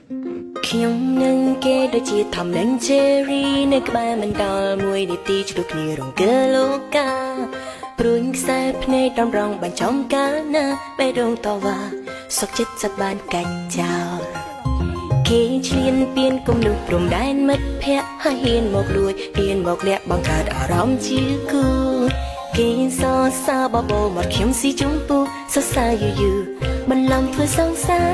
ខ្ញុំនឹងគេដូចជាធំនឹង Cherry នៅក្បែរមិនដល់មួយនាទីជួបគ្នារងកើលោកាព្រួញខ្សែភ្នែកដំរងបាញ់ចំកាណាបេះដូងតវ៉ាសុខចិត្តសាត់បានកាច់ចោលគេឆ្លៀនពៀនគុំនោះព្រំដែនមិត្តភ័ក្តិហើយហ៊ានមកលួចហ៊ានមកលាក់បង្កើតអារម្មណ៍ជាគូគេសរសើរបបោមកខ្ញុំស៊ីជុំពូសរសើរយូរបន្លំធ្វើសង្សារ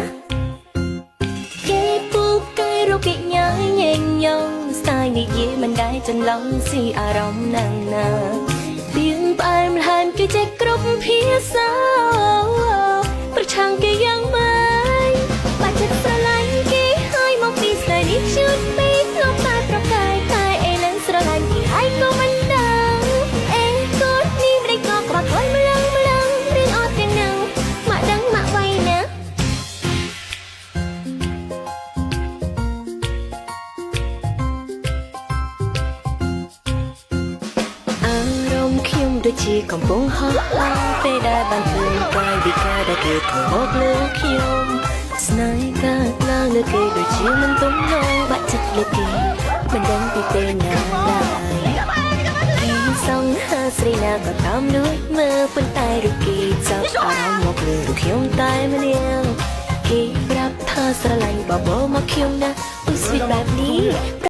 គេពូកែរកញ៉ាយញែងញងស្ដាយនិយាយមិនដែរចន្លងស៊ីអារម្មណ៍ណាស់ណាពីងផ្អែមល្ហែមគេចេះគ្រប់ភាសាប្រឆាំងគេយ៉ាងម៉េចបាច់ចិត្តស្រឡាញ់គេហើយមកពីស្នេហ៍នេះឈឺពេកលោកតែប្រកែកតែអេនឹងស្រឡាញ់គេហើយក៏មិនដឹងអេកូននេះមិនក៏ក្បត់ខ្លួនម្លឹងរៀងអត់ទាំងនឹងមកដឹងមកໄວណាអារម្មណ៍ខ្ញុំដូចជាកំពុងហោះហើរពេលដែលបានឃើញកាយវិការដែលគេធ្វើមកលើខ្ញុំស្នេហ៍កើតឡើងលើគេដូចជាមិនទំនងបាក់ចិត្តលើគេមិនដឹងពីពេលណាឡើយគេសង្ហាស្រីណាក៏តាមលួចមើលប៉ុន្តែរូបគេចាប់អារម្មណ៍មកលើរូបខ្ញុំតែម្នាក់គេប្រាប់ថាស្រឡាញ់បបោមកខ្ញុំណាឧស្សាហ៍បែបនេះ